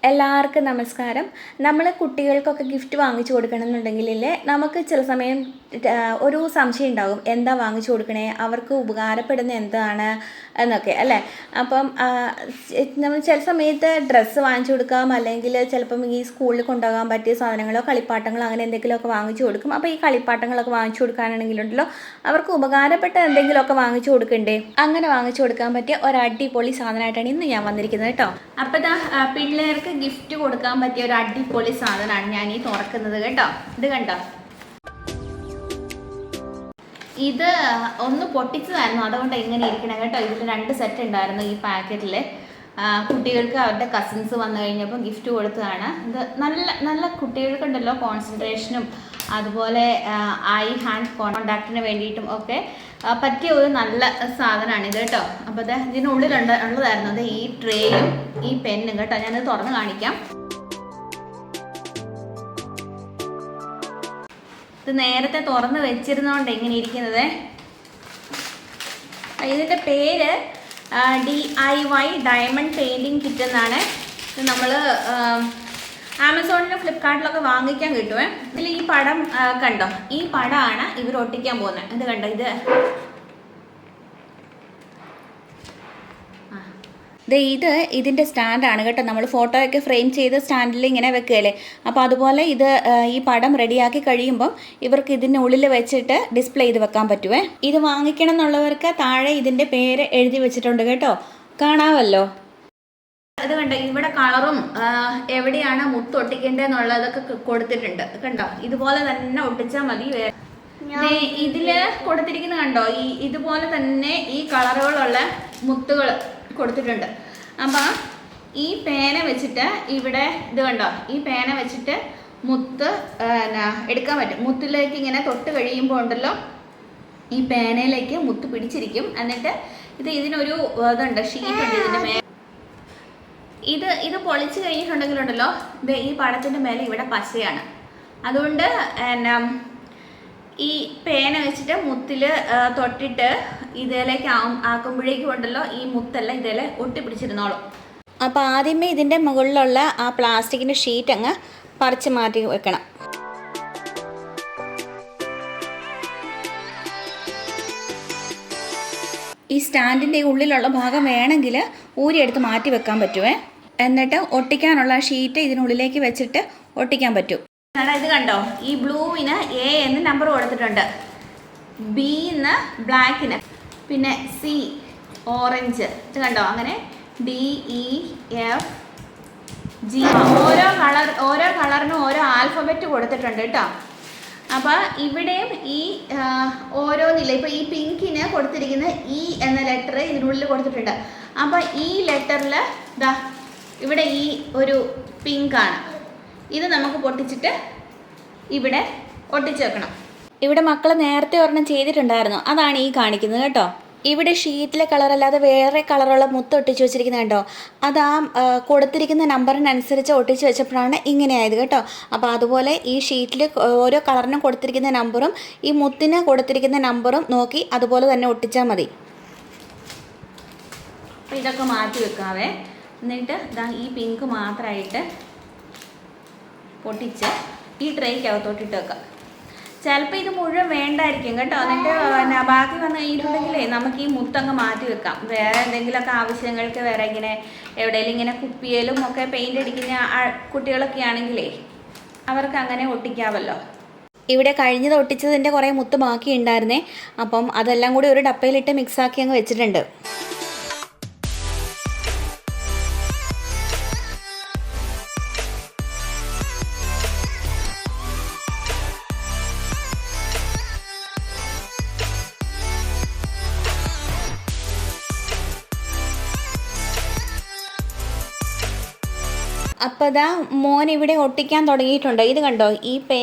എല്ലാവർക്കും നമസ്കാരം. നമ്മൾ കുട്ടികൾക്കൊക്കെ ഗിഫ്റ്റ് വാങ്ങിച്ചു കൊടുക്കണമെന്നുണ്ടെങ്കിലല്ലേ നമുക്ക് ചില സമയം ഒരു സംശയം ഉണ്ടാകും, എന്താ വാങ്ങിച്ചു കൊടുക്കണേ, അവർക്ക് ഉപകാരപ്പെടുന്ന എന്താണ് എന്നൊക്കെ അല്ലേ. അപ്പം നമ്മൾ ചില സമയത്ത് ഡ്രസ്സ് വാങ്ങിച്ചു കൊടുക്കാം, അല്ലെങ്കിൽ ചിലപ്പം ഈ സ്കൂളിൽ കൊണ്ടുപോകാൻ പറ്റിയ സാധനങ്ങളോ കളിപ്പാട്ടങ്ങളോ അങ്ങനെ എന്തെങ്കിലുമൊക്കെ വാങ്ങിച്ചു കൊടുക്കും. അപ്പോൾ ഈ കളിപ്പാട്ടങ്ങളൊക്കെ വാങ്ങിച്ചു കൊടുക്കാനാണെങ്കിലുണ്ടല്ലോ അവർക്ക് ഉപകാരപ്പെട്ട എന്തെങ്കിലുമൊക്കെ വാങ്ങിച്ചു കൊടുക്കണ്ടേ. അങ്ങനെ വാങ്ങിച്ചു കൊടുക്കാൻ പറ്റിയ ഒരു അടിപൊളി സാധനമായിട്ടാണ് ഇന്ന് ഞാൻ വന്നിരിക്കുന്നത് കേട്ടോ. അപ്പോൾ ഇതാ പിള്ളേർക്ക് ഗിഫ്റ്റ് കൊടുക്കാൻ പറ്റിയ ഒരു അടിപൊളി സാധനമാണ് ഞാൻ ഈ തുറക്കുന്നത് കേട്ടോ. ഇത് കണ്ടോ, ഇത് ഒന്ന് പൊട്ടിച്ചതായിരുന്നു, അതുകൊണ്ട് എങ്ങനെ ഇരിക്കണം കേട്ടോ. ഇതിൽ 2 സെറ്റ് ഉണ്ടായിരുന്നു ഈ പാക്കറ്റിൽ. കുട്ടികൾക്ക് അവരുടെ കസിൻസ് വന്നു കഴിഞ്ഞപ്പോൾ ഗിഫ്റ്റ് കൊടുത്തതാണ്. ഇത് നല്ല നല്ല കുട്ടികൾക്കുണ്ടല്ലോ കോൺസെൻട്രേഷനും അതുപോലെ ഐ ഹാൻഡ് കോണ്ടാക്റ്റിന് വേണ്ടിയിട്ടും ഒക്കെ പറ്റിയ ഒരു നല്ല സാധനമാണ് ഇത് കേട്ടോ. അപ്പോൾ ഇത് ഇതിനുള്ളിലുള്ളതായിരുന്നു അത് ഈ ട്രേയും ഈ പെന്നും കേട്ടോ. ഞാനത് തുറന്ന് കാണിക്കാം. ഇത് നേരത്തെ തുറന്ന് വെച്ചിരുന്നതുകൊണ്ട് എങ്ങനെ ഇരിക്കുന്നത്. ഇതിൻ്റെ പേര് DIY ഡയമണ്ട് പെയിൻറ്റിങ് കിറ്റ് എന്നാണ്. ഇത് നമ്മൾ ആമസോണിലും ഫ്ലിപ്കാർട്ടിലൊക്കെ വാങ്ങിക്കാൻ കിട്ടുമേ. ഇതിൽ ഈ പടം കണ്ടോ, ഈ പടമാണ് ഇവർ ഒട്ടിക്കാൻ പോകുന്നത്. ഇത് കണ്ടോ, ഇത് ഇതിൻ്റെ സ്റ്റാൻഡാണ് കേട്ടോ. നമ്മൾ ഫോട്ടോയൊക്കെ ഫ്രെയിം ചെയ്ത് സ്റ്റാൻഡിൽ ഇങ്ങനെ വെക്കുകയല്ലേ. അപ്പോൾ അതുപോലെ ഇത് ഈ പടം റെഡിയാക്കി കഴിയുമ്പം ഇവർക്ക് ഇതിനുള്ളിൽ വെച്ചിട്ട് ഡിസ്പ്ലേ ചെയ്ത് വെക്കാൻ പറ്റുമേ. ഇത് വാങ്ങിക്കണം എന്നുള്ളവർക്ക് താഴെ ഇതിൻ്റെ പേര് എഴുതി വെച്ചിട്ടുണ്ട് കേട്ടോ, കാണാമല്ലോ. അത് കണ്ടോ, ഇവിടെ കളറും എവിടെയാണ് മുത്ത് ഒട്ടിക്കേണ്ടതെന്നുള്ളതൊക്കെ കൊടുത്തിട്ടുണ്ട് കണ്ടോ. ഇതുപോലെ തന്നെ ഒട്ടിച്ചാൽ മതി. ഇതില് കൊടുത്തിരിക്കുന്നത് കണ്ടോ, ഇതുപോലെ തന്നെ ഈ കളറുകളുള്ള മുത്തുകൾ കൊടുത്തിട്ടുണ്ട്. അപ്പം ഈ പേന വെച്ചിട്ട് ഇവിടെ ഇത് കണ്ടോ, ഈ പേന വെച്ചിട്ട് മുത്ത് എടുക്കാൻ പറ്റും. മുത്തിലേക്ക് ഇങ്ങനെ തൊട്ട് കഴിയുമ്പോൾ ഉണ്ടല്ലോ ഈ പേനയിലേക്ക് മുത്ത് പിടിച്ചിരിക്കും. എന്നിട്ട് ഇതിനൊരു ഇതുണ്ട്, ഷീറ്റ് ഉണ്ട് ഇതിൻ്റെ മേലെ. ഇത് പൊളിച്ച് കഴിഞ്ഞിട്ടുണ്ടെങ്കിലുണ്ടല്ലോ ഈ പടത്തിൻ്റെ മേലെ ഇവിടെ പശയാണ്. അതുകൊണ്ട് ഈ പേന വെച്ചിട്ട് മുത്തിൽ തൊട്ടിട്ട് ഇതിലേക്ക് ആക്കുമ്പോഴേക്കും ഉണ്ടല്ലോ ഈ മുത്തെല്ലാം ഇതിൽ ഒട്ടിപ്പിടിച്ചിരുന്നോളും. അപ്പോൾ ആദ്യമേ ഇതിൻ്റെ മുകളിലുള്ള ആ പ്ലാസ്റ്റിക്കിൻ്റെ ഷീറ്റ് അങ്ങ് പറിച്ച് മാറ്റി വെക്കണം. ഈ സ്റ്റാൻഡിൻ്റെ ഉള്ളിലുള്ള ഭാഗം വേണമെങ്കിൽ ഊരിയെടുത്ത് മാറ്റി വെക്കാൻ പറ്റുമേ. എന്നിട്ട് ഒട്ടിക്കാനുള്ള ഷീറ്റ് ഇതിനുള്ളിലേക്ക് വെച്ചിട്ട് ഒട്ടിക്കാൻ പറ്റും. ഇത് കണ്ടോ, ഈ ബ്ലൂവിന് A എന്ന് നമ്പർ കൊടുത്തിട്ടുണ്ട്, B എന്ന് ബ്ലാക്കിന്, പിന്നെ C ഓറഞ്ച്. ഇത് കണ്ടോ, അങ്ങനെ DEFG ഓരോ കളറിനും ഓരോ ആൽഫബറ്റ് കൊടുത്തിട്ടുണ്ട് കേട്ടോ. അപ്പോൾ ഇവിടെയും ഈ ഓരോന്നില്ല. ഇപ്പോൾ ഈ പിങ്കിന് കൊടുത്തിരിക്കുന്ന E എന്ന ലെറ്റർ ഇതിനുള്ളിൽ കൊടുത്തിട്ടുണ്ട്. അപ്പോൾ ഈ ലെറ്ററിൽ ദാ ഇവിടെ ഈ ഒരു പിങ്കാണ്. ഇത് നമുക്ക് പൊട്ടിച്ചിട്ട് ഇവിടെ ഒട്ടിച്ച് വെക്കണം. ഇവിടെ മക്കൾ നേരത്തെ ഒരെണ്ണം ചെയ്തിട്ടുണ്ടായിരുന്നു, അതാണ് ഈ കാണിക്കുന്നത് കേട്ടോ. ഇവിടെ ഷീറ്റിലെ കളറല്ലാതെ വേറെ കളറുള്ള മുത്ത് ഒട്ടിച്ച് വെച്ചിരിക്കുന്നത് കേട്ടോ. അത് കൊടുത്തിരിക്കുന്ന നമ്പറിനനുസരിച്ച് ഒട്ടിച്ച് വെച്ചപ്പോഴാണ് ഇങ്ങനെയായത് കേട്ടോ. അപ്പോൾ അതുപോലെ ഈ ഷീറ്റിൽ ഓരോ കളറിനും കൊടുത്തിരിക്കുന്ന നമ്പറും ഈ മുത്തിന് കൊടുത്തിരിക്കുന്ന നമ്പറും നോക്കി അതുപോലെ തന്നെ ഒട്ടിച്ചാൽ മതി. അപ്പോൾ ഇതൊക്കെ മാറ്റി വെക്കാവേ. എന്നിട്ട് ഈ പിങ്ക് മാത്രമായിട്ട് പൊട്ടിച്ച് ഈ ട്രേക്കകത്തോട്ടിട്ട് വെക്കാം. ചിലപ്പോൾ ഇത് മുഴുവൻ വേണ്ടായിരിക്കും കേട്ടോ. എന്നിട്ട് ബാക്കി വന്ന് കഴിഞ്ഞിട്ടുണ്ടെങ്കിലേ നമുക്ക് ഈ മുത്തങ്ങ് മാറ്റി വെക്കാം. വേറെ എന്തെങ്കിലുമൊക്കെ ആവശ്യങ്ങൾക്ക് വേറെ ഇങ്ങനെ എവിടെയെങ്കിലും ഇങ്ങനെ കുപ്പിയിലും ഒക്കെ പെയിൻ്റ് അടിക്കുന്ന കുട്ടികളൊക്കെ ആണെങ്കിലേ അവർക്ക് അങ്ങനെ ഒട്ടിക്കാമല്ലോ. ഇവിടെ കഴിഞ്ഞത് ഒട്ടിച്ചതിൻ്റെ കുറേ മുത്ത് ബാക്കി ഉണ്ടായിരുന്നേ. അപ്പം അതെല്ലാം കൂടി ഒരു ഡപ്പയിലിട്ട് മിക്സാക്കി അങ്ങ് വെച്ചിട്ടുണ്ട്. അപ്പോൾ ഇതാ മോൻ ഇവിടെ ഒട്ടിക്കാൻ തുടങ്ങിയിട്ടുണ്ട്. ഇത് കണ്ടോ, ഈ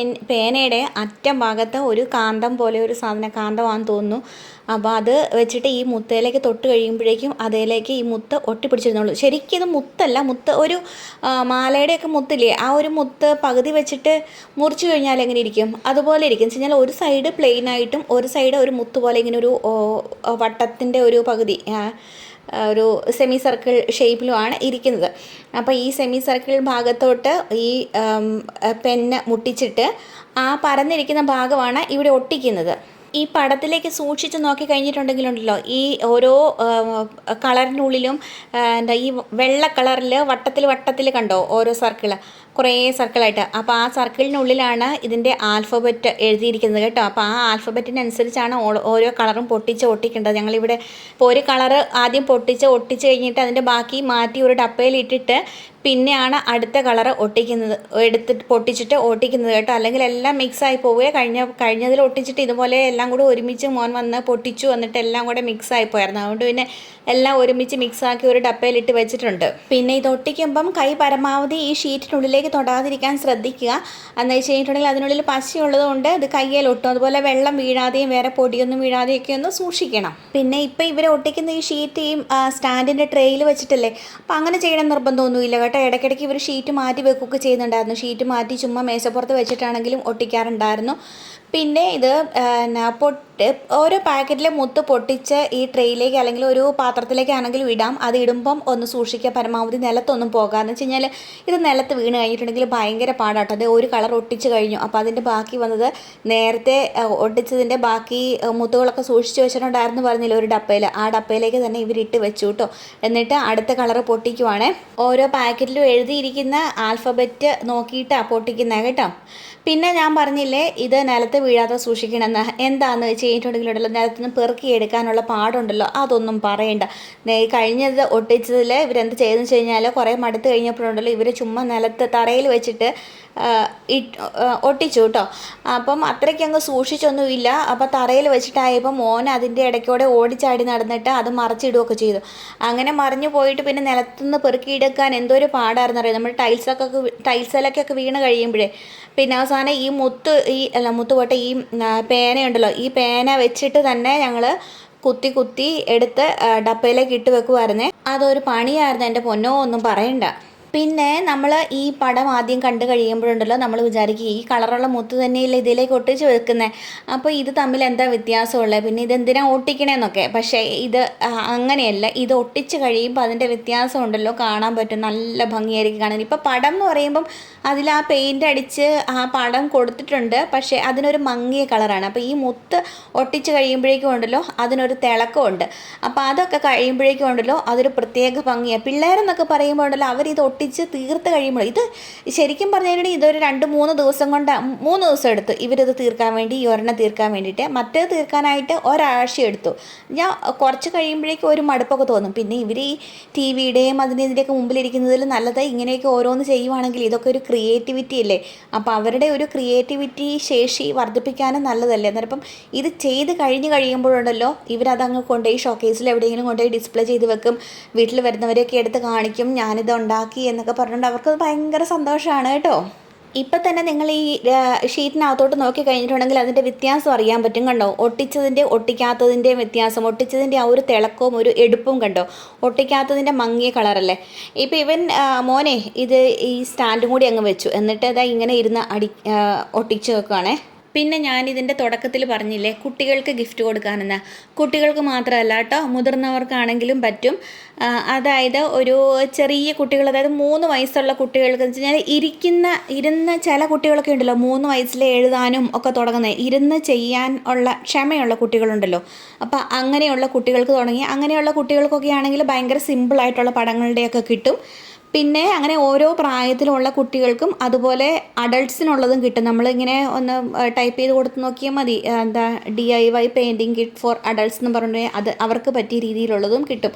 പേനയുടെ അറ്റം ഭാഗത്ത് ഒരു കാന്തം പോലെ ഒരു സാധനം, കാന്തമാണെന്ന് തോന്നുന്നു. അപ്പോൾ അത് വെച്ചിട്ട് ഈ മുത്തയിലേക്ക് തൊട്ട് കഴിയുമ്പോഴേക്കും അതിലേക്ക് ഈ മുത്ത് ഒട്ടിപ്പിടിച്ചിരുന്നുള്ളൂ. ശരിക്കും ഇത് മുത്തല്ല, ഒരു മാലയുടെയൊക്കെ മുത്തില്ലേ, ആ ഒരു മുത്ത് പകുതി വെച്ചിട്ട് മുറിച്ച് കഴിഞ്ഞാൽ എങ്ങനെ ഇരിക്കും, അതുപോലെ ഇരിക്കും. എന്ന് വെച്ചാൽ ഒരു സൈഡ് പ്ലെയിൻ ആയിട്ടും ഒരു സൈഡ് ഒരു മുത്ത് പോലെ ഇങ്ങനെ ഒരു വട്ടത്തിൻ്റെ ഒരു പകുതി ഒരു സെമി സർക്കിൾ ഷേപ്പിലുമാണ് ഇരിക്കുന്നത്. അപ്പോൾ ഈ സെമി സർക്കിൾ ഭാഗത്തോട്ട് ഈ പെന്ന് മുട്ടിച്ചിട്ട് ആ പരന്നിരിക്കുന്ന ഭാഗമാണ് ഇവിടെ ഒട്ടിക്കുന്നത്. ഈ പടത്തിലേക്ക് സൂക്ഷിച്ച് നോക്കി കഴിഞ്ഞിട്ടുണ്ടെങ്കിലുണ്ടല്ലോ, ഈ ഓരോ കളറിനുള്ളിലും ഈ വെള്ള കളറിൽ വട്ടത്തിൽ കണ്ടോ ഓരോ സർക്കിൾ, കുറേ സർക്കിളായിട്ട്. അപ്പോൾ ആ സർക്കിളിനുള്ളിലാണ് ഇതിൻ്റെ ആൽഫബറ്റ് എഴുതിയിരിക്കുന്നത് കേട്ടോ. അപ്പോൾ ആ ആൽഫബറ്റിനനുസരിച്ചാണ് ഓരോ കളറും പൊട്ടിച്ച് ഒട്ടിക്കേണ്ടത്. ഞങ്ങളിവിടെ ഇപ്പോൾ ഒരു കളറ് ആദ്യം പൊട്ടിച്ച് കഴിഞ്ഞിട്ട് അതിൻ്റെ ബാക്കി മാറ്റി ഒരു ഡപ്പയിലിട്ടിട്ട് പിന്നെയാണ് അടുത്ത കളറ് പൊട്ടിച്ചിട്ട് ഒട്ടിക്കുന്നത് കേട്ടോ. അല്ലെങ്കിൽ എല്ലാം മിക്സായി പോവുകയെ കഴിഞ്ഞതിൽ ഒട്ടിച്ചിട്ട് ഇതുപോലെ എല്ലാം കൂടെ ഒരുമിച്ച് മോൻ വന്ന് പൊട്ടിച്ചു വന്നിട്ട് എല്ലാം കൂടെ മിക്സായി പോയായിരുന്നു. അതുകൊണ്ട് പിന്നെ എല്ലാം ഒരുമിച്ച് മിക്സാക്കി ഒരു ഡപ്പയിലിട്ട് വെച്ചിട്ടുണ്ട്. പിന്നെ ഇത് ഒട്ടിക്കുമ്പം കൈ പരമാവധി ഈ ഷീറ്റിനുള്ളിലേക്ക് തൊടാതിരിക്കാൻ ശ്രദ്ധിക്കുക. എന്ന് വെച്ച് കഴിഞ്ഞിട്ടുണ്ടെങ്കിൽ അതിനുള്ളിൽ പശയുള്ളത് കൊണ്ട് ഇത് കയ്യിലൊട്ടും. അതുപോലെ വെള്ളം വീഴാതെയും വേറെ പൊടിയൊന്നും വീഴാതെയൊക്കെ ഒന്ന് സൂക്ഷിക്കണം. പിന്നെ ഇപ്പോൾ ഇവർ ഒട്ടിക്കുന്ന ഈ ഷീറ്റ് ഈ സ്റ്റാൻഡിൻ്റെ ട്രേയിൽ വെച്ചിട്ടല്ലേ, അപ്പോൾ അങ്ങനെ ചെയ്യണം നിർബന്ധമൊന്നുമില്ല കേട്ടോ. ഇടയ്ക്കിടയ്ക്ക് ഇവർ ഷീറ്റ് മാറ്റി വെക്കുകയൊക്കെ ചെയ്യുന്നുണ്ടായിരുന്നു. ഷീറ്റ് മാറ്റി ചുമ്മാ മേശപ്പുറത്ത് വെച്ചിട്ടാണെങ്കിലും ഒട്ടിക്കാറുണ്ടായിരുന്നു. പിന്നെ ഇത് ഓരോ പാക്കറ്റിലെ മുത്ത് പൊട്ടിച്ച് ഈ ട്രെയിലേക്ക് അല്ലെങ്കിൽ ഒരു പാത്രത്തിലേക്കാണെങ്കിലും ഇടാം. അത് ഇടുമ്പം ഒന്ന് സൂക്ഷിക്കുക, പരമാവധി നിലത്തൊന്നും പോകാമെന്ന് വെച്ച് കഴിഞ്ഞാൽ ഇത് നിലത്ത് വീണ് കഴിഞ്ഞിട്ടുണ്ടെങ്കിൽ ഭയങ്കര പാടാട്ടോ. അത് ഒരു കളർ ഒട്ടിച്ച് കഴിഞ്ഞു, അപ്പോൾ അതിൻ്റെ ബാക്കി വന്നത് നേരത്തെ ഒട്ടിച്ചതിൻ്റെ ബാക്കി മുത്തുകളൊക്കെ സൂക്ഷിച്ച് വെച്ചിട്ടുണ്ടായിരുന്നു പറഞ്ഞില്ല ഒരു ഡപ്പയിൽ. ആ ഡപ്പയിലേക്ക് തന്നെ ഇവരിട്ട് വെച്ചു കേട്ടോ. എന്നിട്ട് അടുത്ത കളർ പൊട്ടിക്കുവാണേ. ഓരോ പാക്കറ്റിലും എഴുതിയിരിക്കുന്ന ആൽഫബറ്റ് നോക്കിയിട്ടാണ് പൊട്ടിക്കുന്നത് കേട്ടോ. പിന്നെ ഞാൻ പറഞ്ഞില്ലേ ഇത് നിലത്ത് വീഴാതെ സൂക്ഷിക്കണമെന്ന്. എന്താണെന്ന് വെച്ച് കഴിഞ്ഞിട്ടുണ്ടെങ്കിലുണ്ടല്ലോ, നിലത്തുനിന്ന് പെറുക്കിയെടുക്കാനുള്ള പാടുണ്ടല്ലോ, അതൊന്നും പറയണ്ട. കഴിഞ്ഞത് ഒട്ടിച്ചതിൽ ഇവരെന്ത് ചെയ്തെന്ന് വെച്ച് കഴിഞ്ഞാൽ കുറേ മടുത്ത് കഴിഞ്ഞപ്പോഴുണ്ടല്ലോ ഇവർ ചുമ്മാ നിലത്ത് തറയിൽ വെച്ചിട്ട് ഒട്ടിച്ചു കേട്ടോ. അപ്പം അത്രയ്ക്ക് അങ്ങ് സൂക്ഷിച്ചൊന്നുമില്ല. അപ്പോൾ തറയിൽ വെച്ചിട്ടായപ്പോൾ മോൻ അതിൻ്റെ ഇടയ്ക്കൂടെ ഓടിച്ചാടി നടന്നിട്ട് അത് മറിച്ചിടുകയൊക്കെ ചെയ്തു. അങ്ങനെ മറിഞ്ഞു പോയിട്ട് പിന്നെ നിലത്തുനിന്ന് പെറുക്കിയെടുക്കാൻ എന്തോരു പാടായിരുന്നു അറിയാം. നമ്മൾ ടൈൽസിലൊക്കെ വീണ് കഴിയുമ്പോഴേ പിന്നെ അവസാനം ഈ മുത്ത് പോട്ടെ ഈ പേനയുണ്ടല്ലോ, ഈ പേന വെച്ചിട്ട് തന്നെ ഞങ്ങൾ കുത്തി എടുത്ത് ഡപ്പയിലേക്ക് ഇട്ട് വെക്കുമായിരുന്നേ. അതൊരു പണിയായിരുന്നു എൻ്റെ പൊന്നോ, ഒന്നും പറയണ്ട. പിന്നെ നമ്മൾ ഈ പടം ആദ്യം കണ്ടു കഴിയുമ്പോഴുണ്ടല്ലോ നമ്മൾ വിചാരിക്കും ഈ കളറുള്ള മുത്ത് തന്നെയല്ലേ ഇതിലേക്ക് ഒട്ടിച്ച് വെക്കുന്നത്, അപ്പോൾ ഇത് തമ്മിൽ എന്താ വ്യത്യാസമുള്ളത്, പിന്നെ ഇതെന്തിനാ ഒട്ടിക്കണേന്നൊക്കെ. പക്ഷേ ഇത് അങ്ങനെയല്ല. ഇത് ഒട്ടിച്ച് കഴിയുമ്പോൾ അതിൻ്റെ വ്യത്യാസം ഉണ്ടല്ലോ കാണാൻ പറ്റും, നല്ല ഭംഗിയായിരിക്കും കാണാൻ. ഇപ്പോൾ പടം എന്ന് പറയുമ്പം അതിൽ ആ പെയിൻ്റ് അടിച്ച് ആ പടം കൊടുത്തിട്ടുണ്ട്, പക്ഷേ അതിനൊരു മങ്ങിയ കളറാണ്. അപ്പോൾ ഈ മുത്ത് ഒട്ടിച്ച് കഴിയുമ്പോഴേക്കും ഉണ്ടല്ലോ അതിനൊരു തിളക്കമുണ്ട്. അപ്പോൾ അതൊക്കെ കഴിയുമ്പോഴേക്കും ഉണ്ടല്ലോ അതൊരു പ്രത്യേക ഭംഗിയാണ്. പിള്ളേരെന്നൊക്കെ പറയുമ്പോൾ ഉണ്ടല്ലോ അവരിത് തീർത്ത് കഴിയുമ്പോൾ, ഇത് ശരിക്കും പറഞ്ഞിട്ടുണ്ടെങ്കിൽ ഇതൊരു 2-3 ദിവസം കൊണ്ട് 3 ദിവസം എടുത്തു ഇവരിത് തീർക്കാൻ വേണ്ടി, ഈ ഒരെണ്ണം തീർക്കാൻ വേണ്ടിയിട്ട്. മറ്റേത് തീർക്കാനായിട്ട് ഒരാഴ്ച എടുത്തു. ഞാൻ കുറച്ച് കഴിയുമ്പോഴേക്കും ഒരു മടുപ്പൊക്കെ തോന്നും. പിന്നെ ഇവർ ഈ ടി വിയുടെയും ഇതിൻ്റെയൊക്കെ മുമ്പിലിരിക്കുന്നതിൽ നല്ലത് ഇങ്ങനെയൊക്കെ ഓരോന്ന് ചെയ്യുവാണെങ്കിൽ ഇതൊക്കെ ഒരു ക്രിയേറ്റിവിറ്റി അല്ലേ. അപ്പോൾ അവരുടെ ഒരു ക്രിയേറ്റിവിറ്റി ശേഷി വർദ്ധിപ്പിക്കാനും നല്ലതല്ലേ. അന്നേരം ഇത് ചെയ്ത് കഴിയുമ്പോഴുണ്ടല്ലോ ഇവരതങ്ങ് കൊണ്ടുപോയി ഷോക്കേസിൽ എവിടെയെങ്കിലും കൊണ്ടുപോയി ഡിസ്പ്ലേ ചെയ്ത് വെക്കും. വീട്ടിൽ വരുന്നവരെയൊക്കെ എടുത്ത് കാണിക്കും, ഞാനിത് ഉണ്ടാക്കി എന്നൊക്കെ പറഞ്ഞുകൊണ്ട് അവർക്കത് ഭയങ്കര സന്തോഷമാണ് കേട്ടോ. ഇപ്പം തന്നെ നിങ്ങൾ ഈ ഷീറ്റിനകത്തോട്ട് നോക്കി കഴിഞ്ഞിട്ടുണ്ടെങ്കിൽ അതിൻ്റെ വ്യത്യാസം അറിയാൻ പറ്റും. കണ്ടോ, ഒട്ടിക്കാത്തതിൻ്റെയും വ്യത്യാസം, ഒട്ടിച്ചതിൻ്റെ ആ ഒരു തിളക്കവും ഒരു എടുപ്പും കണ്ടോ, ഒട്ടിക്കാത്തതിൻ്റെ മങ്ങിയ കളറല്ലേ. ഇപ്പം ഇവൻ മോനെ ഇത് ഈ സ്റ്റാൻഡും കൂടി അങ്ങ് വെച്ചു, എന്നിട്ട് അതാ ഇങ്ങനെ ഇരുന്ന് ഒട്ടിച്ച് വെക്കുകയാണേ. പിന്നെ ഞാനിതിൻ്റെ തുടക്കത്തിൽ പറഞ്ഞില്ലേ കുട്ടികൾക്ക് ഗിഫ്റ്റ് കൊടുക്കാനെന്ന്. കുട്ടികൾക്ക് മാത്രമല്ല കേട്ടോ, മുതിർന്നവർക്കാണെങ്കിലും പറ്റും. അതായത് ഒരു ചെറിയ കുട്ടികൾ, അതായത് 3 വയസ്സുള്ള കുട്ടികൾക്ക് എന്ന് വെച്ച് കഴിഞ്ഞാൽ ഇരുന്ന് ചില കുട്ടികളൊക്കെ ഉണ്ടല്ലോ 3 വയസ്സിൽ എഴുതാനും ഒക്കെ തുടങ്ങുന്നത്, ഇരുന്ന് ചെയ്യാൻ ഉള്ള ക്ഷമയുള്ള കുട്ടികളുണ്ടല്ലോ. അപ്പോൾ അങ്ങനെയുള്ള കുട്ടികൾക്ക് തുടങ്ങി, അങ്ങനെയുള്ള കുട്ടികൾക്കൊക്കെ ആണെങ്കിൽ ഭയങ്കര സിമ്പിളായിട്ടുള്ള പടങ്ങളുടെയൊക്കെ കിട്ടും. പിന്നെ അങ്ങനെ ഓരോ പ്രായത്തിലുള്ള കുട്ടികൾക്കും അതുപോലെ അഡൾട്ട്സിനുള്ളതും കിട്ടും. നമ്മളിങ്ങനെ ഒന്ന് ടൈപ്പ് ചെയ്ത് കൊടുത്ത് നോക്കിയാൽ മതി, എന്താ DIY painting kit for adults എന്ന് പറഞ്ഞാൽ അത് അവർക്ക് പറ്റിയ രീതിയിലുള്ളതും കിട്ടും.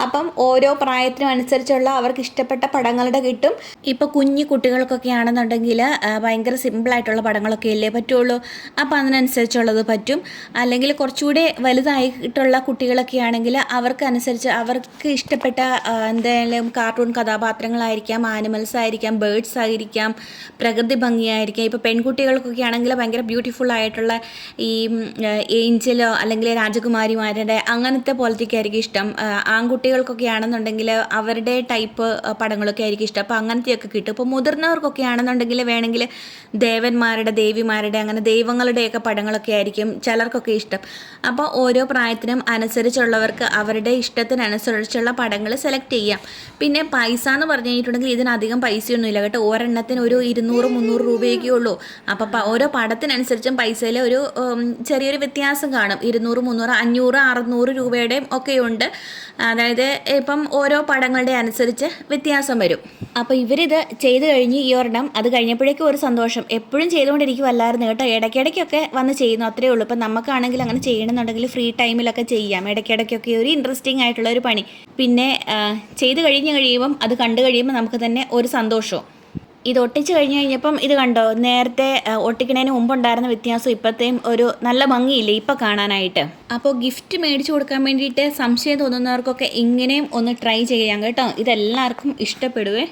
അപ്പം ഓരോ പ്രായത്തിനും അനുസരിച്ചുള്ള അവർക്ക് ഇഷ്ടപ്പെട്ട പടങ്ങളുടെ കിട്ടും. ഇപ്പോൾ കുഞ്ഞു കുട്ടികൾക്കൊക്കെ ആണെന്നുണ്ടെങ്കിൽ ഭയങ്കര സിമ്പിളായിട്ടുള്ള പടങ്ങളൊക്കെ അല്ലേ പറ്റുള്ളൂ, അപ്പോൾ അതിനനുസരിച്ചുള്ളത് പറ്റും. അല്ലെങ്കിൽ കുറച്ചുകൂടെ വലുതായിട്ടുള്ള കുട്ടികളൊക്കെ ആണെങ്കിൽ അവർക്ക് ഇഷ്ടപ്പെട്ട എന്തെങ്കിലും കാർട്ടൂൺ കഥാപാത്രം പാത്രങ്ങളായിരിക്കാം, ആനിമൽസ് ആയിരിക്കാം, ബേർഡ്സ് ആയിരിക്കാം, പ്രകൃതി ഭംഗിയായിരിക്കാം. ഇപ്പോൾ പെൺകുട്ടികൾക്കൊക്കെ ആണെങ്കിൽ ഭയങ്കര ബ്യൂട്ടിഫുൾ ആയിട്ടുള്ള ഈ ഏഞ്ചലോ അല്ലെങ്കിൽ രാജകുമാരിമാരുടെ അങ്ങനത്തെ പോലത്തേക്ക് ആയിരിക്കും ഇഷ്ടം. ആൺകുട്ടികൾക്കൊക്കെ ആണെന്നുണ്ടെങ്കിൽ അവരുടെ ടൈപ്പ് പടങ്ങളൊക്കെ ആയിരിക്കും ഇഷ്ടം. അപ്പോൾ അങ്ങനത്തെയൊക്കെ കിട്ടും. ഇപ്പോൾ മുതിർന്നവർക്കൊക്കെ ആണെന്നുണ്ടെങ്കിൽ വേണമെങ്കിൽ ദേവന്മാരുടെ, ദേവിമാരുടെ, അങ്ങനെ ദൈവങ്ങളുടെയൊക്കെ പടങ്ങളൊക്കെ ആയിരിക്കും ചിലർക്കൊക്കെ ഇഷ്ടം. അപ്പോൾ ഓരോ പ്രായത്തിനും അനുസരിച്ചുള്ളവർക്ക് അവരുടെ ഇഷ്ടത്തിനനുസരിച്ചുള്ള പടങ്ങൾ സെലക്ട് ചെയ്യാം. പിന്നെ പൈസ എന്ന് പറഞ്ഞു കഴിഞ്ഞിട്ടുണ്ടെങ്കിൽ ഇതിനധികം പൈസയൊന്നുമില്ല കേട്ടോ. ഒരെണ്ണത്തിന് ഒരു 200-300 രൂപയൊക്കെ ഉള്ളൂ. അപ്പോൾ ഓരോ പടത്തിനനുസരിച്ചും പൈസയിൽ ഒരു ചെറിയൊരു വ്യത്യാസം കാണും. 200, 300, 500, 600 രൂപയുടെയും ഒക്കെയുണ്ട്. അതായത് ഇപ്പം ഓരോ പടങ്ങളുടെ അനുസരിച്ച് വ്യത്യാസം വരും. അപ്പോൾ ഇവരിത് ചെയ്ത് കഴിഞ്ഞ് ഈ ഒരെണ്ണം അത് കഴിഞ്ഞപ്പോഴേക്കും ഒരു സന്തോഷം. എപ്പോഴും ചെയ്തുകൊണ്ടിരിക്കുമല്ലായിരുന്നു കേട്ടോ, ഇടയ്ക്കിടയ്ക്കൊക്കെ വന്ന് ചെയ്യുന്നു, അത്രേ ഉള്ളൂ. ഇപ്പം നമുക്കാണെങ്കിൽ അങ്ങനെ ചെയ്യണമെന്നുണ്ടെങ്കിൽ ഫ്രീ ടൈമിലൊക്കെ ചെയ്യാം. ഇടയ്ക്കിടയ്ക്കൊക്കെ ഒരു ഇൻട്രസ്റ്റിംഗ് ആയിട്ടുള്ള ഒരു പണി. പിന്നെ ചെയ്ത് കഴിയുമ്പം അത് കണ്ടു കഴിയുമ്പോൾ നമുക്ക് തന്നെ ഒരു സന്തോഷവും. ഇത് ഒട്ടിച്ച് കഴിഞ്ഞപ്പം ഇത് കണ്ടോ, നേരത്തെ ഒട്ടിക്കണതിന് മുമ്പുണ്ടായിരുന്ന വ്യത്യാസം ഇപ്പോഴത്തെയും ഒരു നല്ല ഭംഗിയില്ലേ ഇപ്പം കാണാനായിട്ട്. അപ്പോൾ ഗിഫ്റ്റ് മേടിച്ചു കൊടുക്കാൻ വേണ്ടിയിട്ട് സംശയം തോന്നുന്നവർക്കൊക്കെ ഇങ്ങനെയും ഒന്ന് ട്രൈ ചെയ്യാം കേട്ടോ. ഇതെല്ലാവർക്കും ഇഷ്ടപ്പെടുവേ.